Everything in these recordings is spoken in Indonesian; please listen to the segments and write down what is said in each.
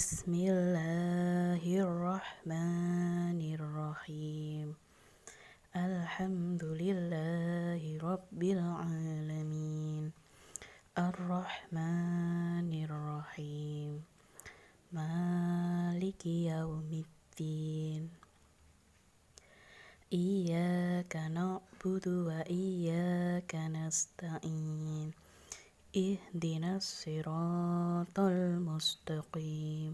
Bismillahirrahmanirrahim. Alhamdulillahi rabbil alamin. Ar-Rahmanir-Rahim. Maliki yaumiddin. Iyyaka na'budu wa iyyaka nasta'in. Ihdinas siratal mustaqim.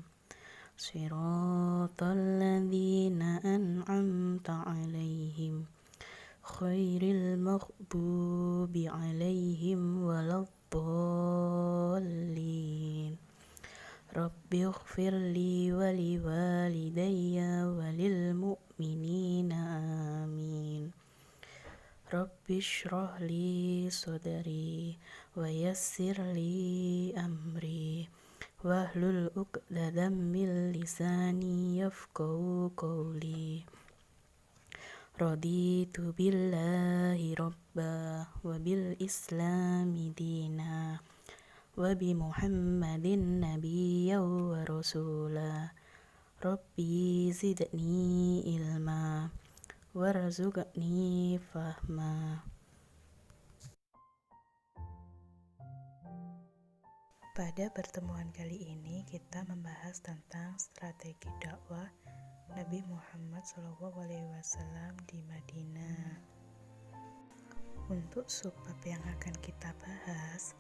Siratal ladzina an'amta 'alaihim khairil maghdubi 'alaihim waladdallin. Rabbighfirli wa liwalidayya walil mu'minina amin. Rabbishrah li sadri wa yassir li amri wahlul 'uqdatam min lisani yafqahu qawli. Raditu billahi rabba wa bil islami dina wa bi Muhammadin nabiyya wa rasula. Rabbi zidni ilma warzuqni fahma. Pada pertemuan kali ini kita membahas tentang strategi dakwah Nabi Muhammad SAW di Madinah. Untuk subbab yang akan kita bahas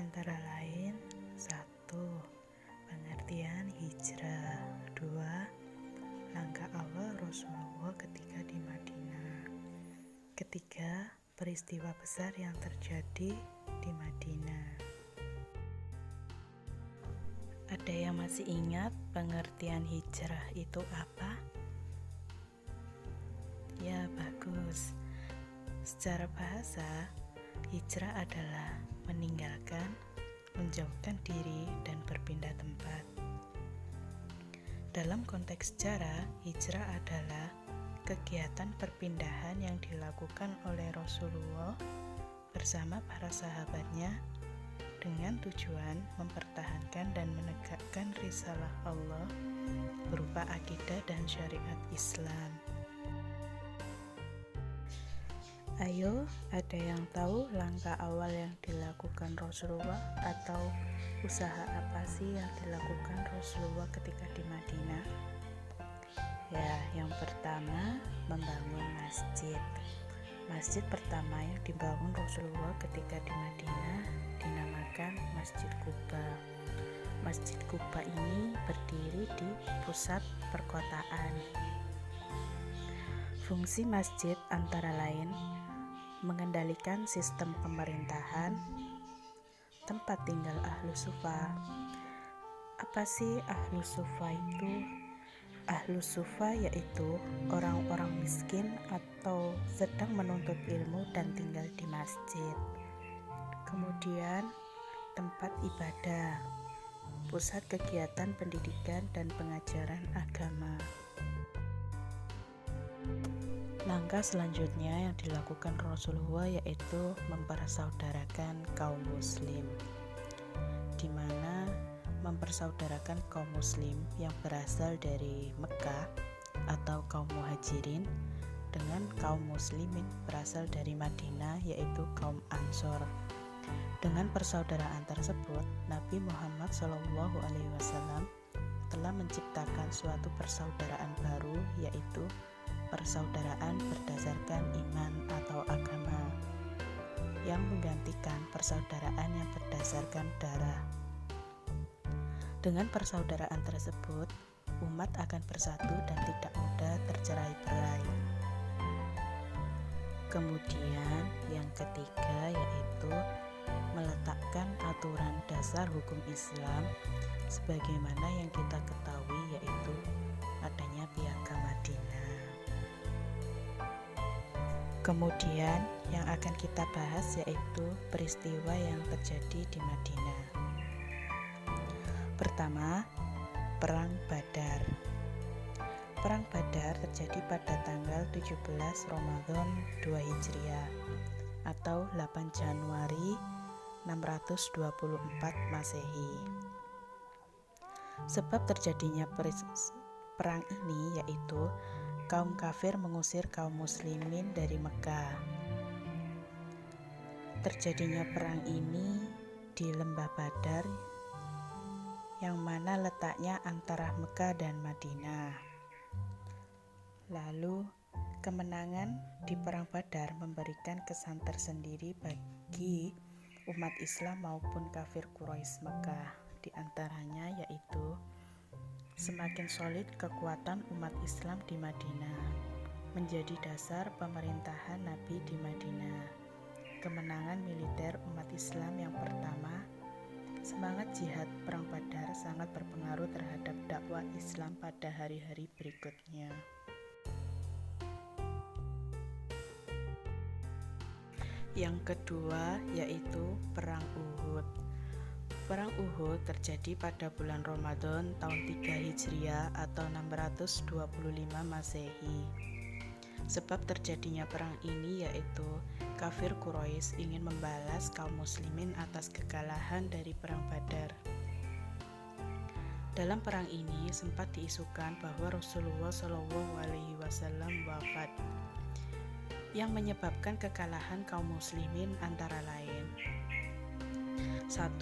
antara lain 1. Pengertian hijrah. 2. Langkah awal Rasulullah ketika di Madinah. 3. Peristiwa besar yang terjadi di Madinah. Ada yang masih ingat pengertian hijrah itu apa? Ya, bagus. Secara bahasa, hijrah adalah meninggalkan, menjauhkan diri, dan berpindah tempat. Dalam konteks sejarah, hijrah adalah kegiatan perpindahan yang dilakukan oleh Rasulullah bersama para sahabatnya dengan tujuan mempertahankan dan menegakkan risalah Allah berupa akidah dan syariat Islam. Ayo, ada yang tahu langkah awal yang dilakukan Rasulullah atau usaha apa sih yang dilakukan Rasulullah ketika di Madinah? Ya, yang pertama membangun masjid. Masjid pertama yang dibangun Rasulullah ketika di Madinah dinamakan Masjid Quba. Masjid Quba ini berdiri di pusat perkotaan. Fungsi masjid antara lain mengendalikan sistem pemerintahan, tempat tinggal Ahlus Sufa. Apa sih Ahlus Sufa itu? Ahlus Sufa yaitu orang-orang miskin atau sedang menuntut ilmu dan tinggal di masjid. Kemudian tempat ibadah, pusat kegiatan pendidikan dan pengajaran agama. Langkah selanjutnya yang dilakukan Rasulullah yaitu mempersaudarakan kaum muslim, di mana mempersaudarakan kaum muslim yang berasal dari Mekah atau kaum muhajirin dengan kaum muslimin berasal dari Madinah yaitu kaum Ansor. Dengan persaudaraan tersebut, Nabi Muhammad SAW telah menciptakan suatu persaudaraan baru yaitu persaudaraan berdasarkan iman atau agama yang menggantikan persaudaraan yang berdasarkan darah. Dengan persaudaraan tersebut, umat akan bersatu dan tidak mudah tercerai-berai. Kemudian yang ketiga yaitu meletakkan aturan dasar hukum Islam sebagaimana yang kita ketahui yaitu adanya Piagam Madinah. Kemudian yang akan kita bahas yaitu peristiwa yang terjadi di Madinah. Pertama, Perang Badar. Perang Badar terjadi pada tanggal 17 Ramadan 2 Hijriah atau 8 Januari 624 Masehi. Sebab terjadinya perang ini yaitu kaum kafir mengusir kaum muslimin dari Mekah. Terjadinya perang ini di lembah Badar yang mana letaknya antara Mekah dan Madinah. Lalu kemenangan di perang Badar memberikan kesan tersendiri bagi umat Islam maupun kafir Quraisy Mekah. Di antaranya yaitu semakin solid kekuatan umat Islam di Madinah, menjadi dasar pemerintahan Nabi di Madinah. Kemenangan militer umat Islam yang pertama, semangat jihad perang Badar sangat berpengaruh terhadap dakwah Islam pada hari-hari berikutnya. Yang kedua yaitu Perang Uhud. Perang Uhud terjadi pada bulan Ramadan tahun 3 Hijriah atau 625 Masehi. Sebab terjadinya perang ini yaitu kafir Quraisy ingin membalas kaum muslimin atas kekalahan dari perang Badar. Dalam perang ini sempat diisukan bahwa Rasulullah SAW wafat, yang menyebabkan kekalahan kaum muslimin antara lain: 1.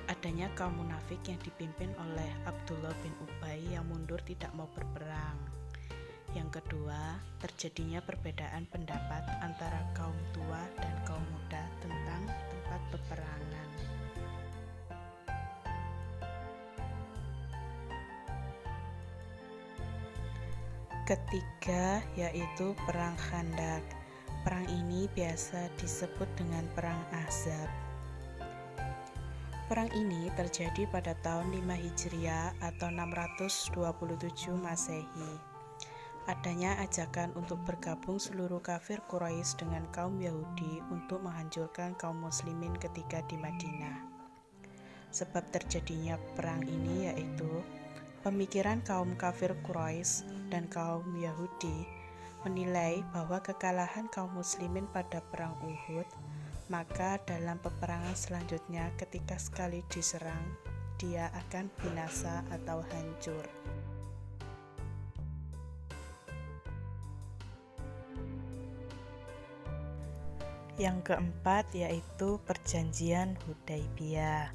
Adanya kaum munafik yang dipimpin oleh Abdullah bin Ubay yang mundur tidak mau berperang. Yang kedua, terjadinya perbedaan pendapat antara kaum tua dan kaum muda tentang tempat peperangan. Ketiga yaitu Perang Khandak. Perang ini biasa disebut dengan Perang Ahzab. Perang ini terjadi pada tahun 5 Hijriah atau 627 Masehi. Adanya ajakan untuk bergabung seluruh kafir Quraisy dengan kaum Yahudi untuk menghancurkan kaum muslimin ketika di Madinah. Sebab terjadinya perang ini yaitu pemikiran kaum kafir Quraisy dan kaum Yahudi menilai bahwa kekalahan kaum muslimin pada perang Uhud, maka dalam peperangan selanjutnya ketika sekali diserang, dia akan binasa atau hancur. Yang keempat yaitu Perjanjian Hudaybiyah.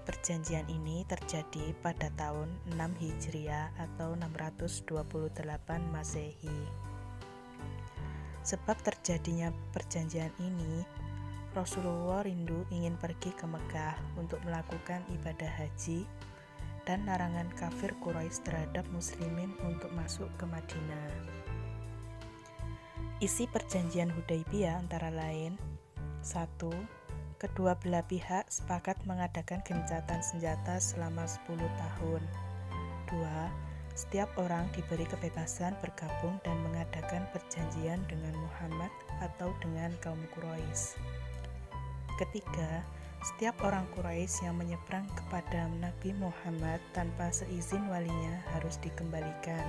Perjanjian ini terjadi pada tahun 6 Hijriah atau 628 Masehi. Sebab terjadinya perjanjian ini, Rasulullah rindu ingin pergi ke Mekah untuk melakukan ibadah haji, dan larangan kafir Quraisy terhadap muslimin untuk masuk ke Madinah. Isi perjanjian Hudaybiyah antara lain: 1. Kedua belah pihak sepakat mengadakan gencatan senjata selama 10 tahun. 2. Setiap orang diberi kebebasan bergabung dan mengadakan perjanjian dengan Muhammad atau dengan kaum Quraisy. Ketiga, setiap orang Quraisy yang menyeberang kepada Nabi Muhammad tanpa seizin walinya harus dikembalikan.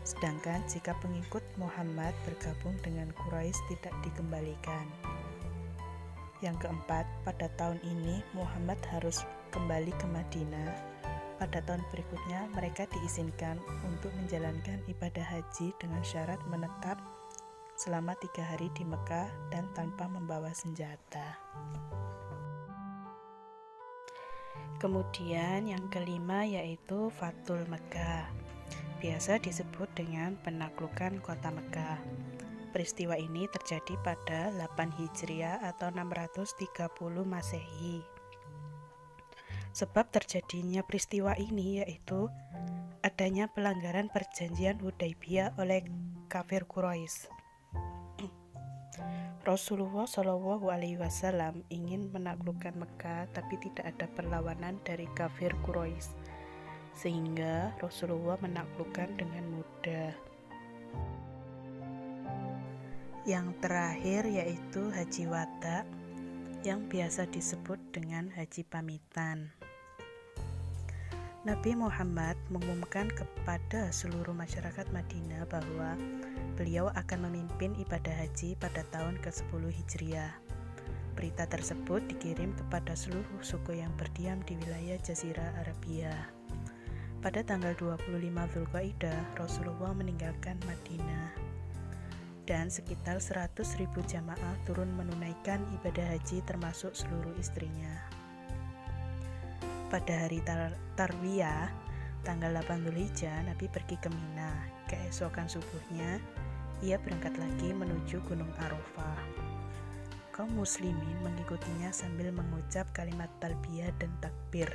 Sedangkan jika pengikut Muhammad bergabung dengan Quraisy tidak dikembalikan. Yang keempat, pada tahun ini Muhammad harus kembali ke Madinah. Pada tahun berikutnya mereka diizinkan untuk menjalankan ibadah haji dengan syarat menetap selama 3 hari di Mekah dan tanpa membawa senjata. Kemudian yang kelima yaitu Fathul Mekah. Biasa disebut dengan penaklukan kota Mekah. Peristiwa ini terjadi pada 8 Hijriah atau 630 Masehi. Sebab terjadinya peristiwa ini yaitu adanya pelanggaran perjanjian Hudaybiyah oleh kafir Quraisy. Rasulullah SAW ingin menaklukkan Mekah tapi tidak ada perlawanan dari kafir Quraisy, sehingga Rasulullah menaklukkan dengan mudah. Yang terakhir yaitu Haji Wada, yang biasa disebut dengan Haji Pamitan. Nabi Muhammad mengumumkan kepada seluruh masyarakat Madinah bahwa beliau akan memimpin ibadah haji pada tahun ke-10 Hijriah. Berita tersebut dikirim kepada seluruh suku yang berdiam di wilayah Jazirah Arabia. Pada tanggal 25 Dzulqa'dah, Rasulullah meninggalkan Madinah dan sekitar 100.000 jamaah turun menunaikan ibadah haji termasuk seluruh istrinya. Pada hari Tarwiyah, tanggal 8 Dzulhijjah, Nabi pergi ke Mina. Keesokan subuhnya, ia berangkat lagi menuju Gunung Arafah. Kaum muslimin mengikutinya sambil mengucap kalimat talbiyah dan takbir.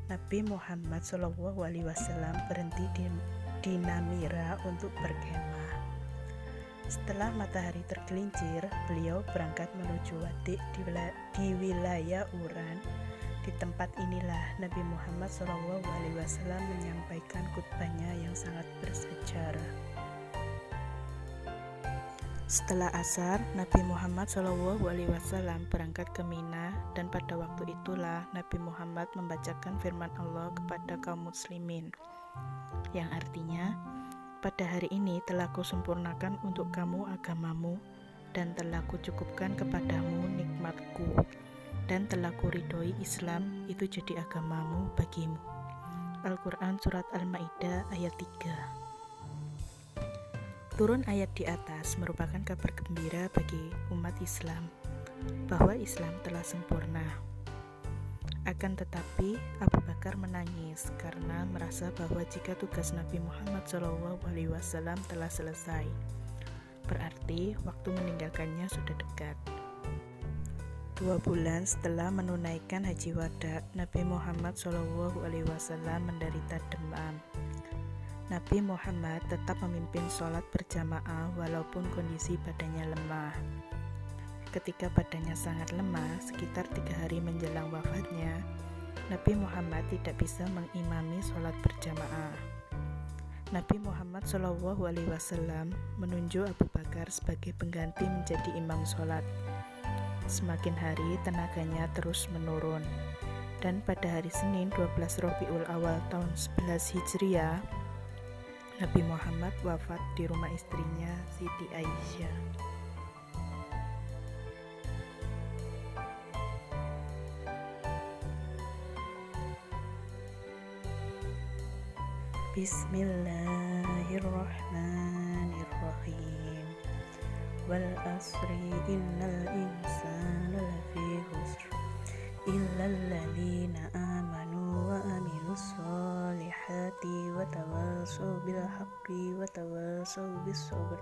Nabi Muhammad SAW berhenti di Namira untuk berkemah. Setelah matahari tergelincir, beliau berangkat menuju Wadi di wilayah Uran. Di tempat inilah Nabi Muhammad SAW menyampaikan khutbahnya yang sangat bersejarah. Setelah asar, Nabi Muhammad SAW berangkat ke Mina, dan pada waktu itulah Nabi Muhammad membacakan firman Allah kepada kaum muslimin, yang artinya, pada hari ini telah kusempurnakan untuk kamu agamamu, dan telah kucukupkan kepadamu nikmatku, dan telah kuridhoi Islam itu jadi agamamu bagimu. Al-Quran Surat Al-Ma'idah ayat 3. Turun ayat di atas merupakan kabar gembira bagi umat Islam bahwa Islam telah sempurna. Akan tetapi, Abu Bakar menangis karena merasa bahwa jika tugas Nabi Muhammad SAW telah selesai, berarti waktu meninggalkannya sudah dekat. 2 bulan setelah menunaikan haji wada, Nabi Muhammad SAW menderita demam. Nabi Muhammad tetap memimpin sholat berjamaah walaupun kondisi badannya lemah. Ketika badannya sangat lemah, sekitar 3 hari menjelang wafatnya, Nabi Muhammad tidak bisa mengimami sholat berjamaah. Nabi Muhammad SAW menunjuk Abu Bakar sebagai pengganti menjadi imam sholat. Semakin hari tenaganya terus menurun, dan pada hari Senin 12 Rabiul Awal tahun 11 Hijriah, Nabi Muhammad wafat di rumah istrinya Siti Aisyah. Bismillahirrahmanirrahim. Wal asri innal insana lafi khusr illal ladzina amanu wa amilus solihati wa tawassaw bil haqqi wa tawassaw bis sabr.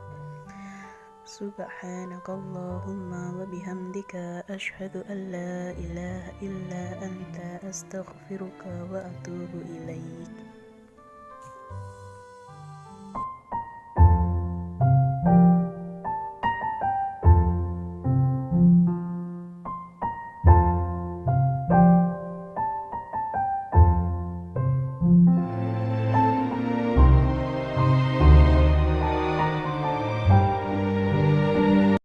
Subhanakallahumma wa bihamdika asyhadu an la ilaha illa anta astaghfiruka wa atubu ilaik.